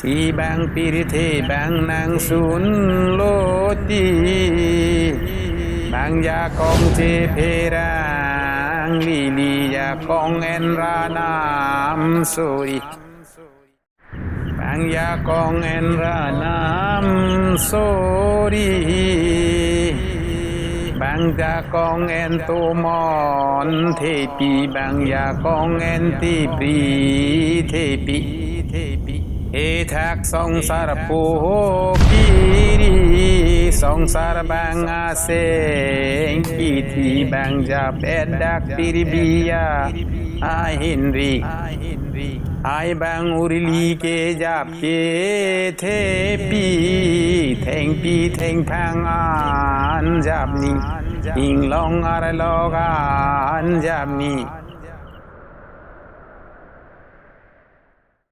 สีแบงปิริเทแบงนางสุนโลตีแบงยากองเจเพรังลีลียากองเอ็นรานามสุริแบงยากองเอ็นรานามสุริแบงยากองเอ็นตุมอนเทปีแบงยากองเอ็นตีปรีเทปีEthak songsar pohokiri songsar bang aseng kiti bang japedak pirbiya ahinri ai bang urili ke jape thepi theng phangan japni ing long ar logan japni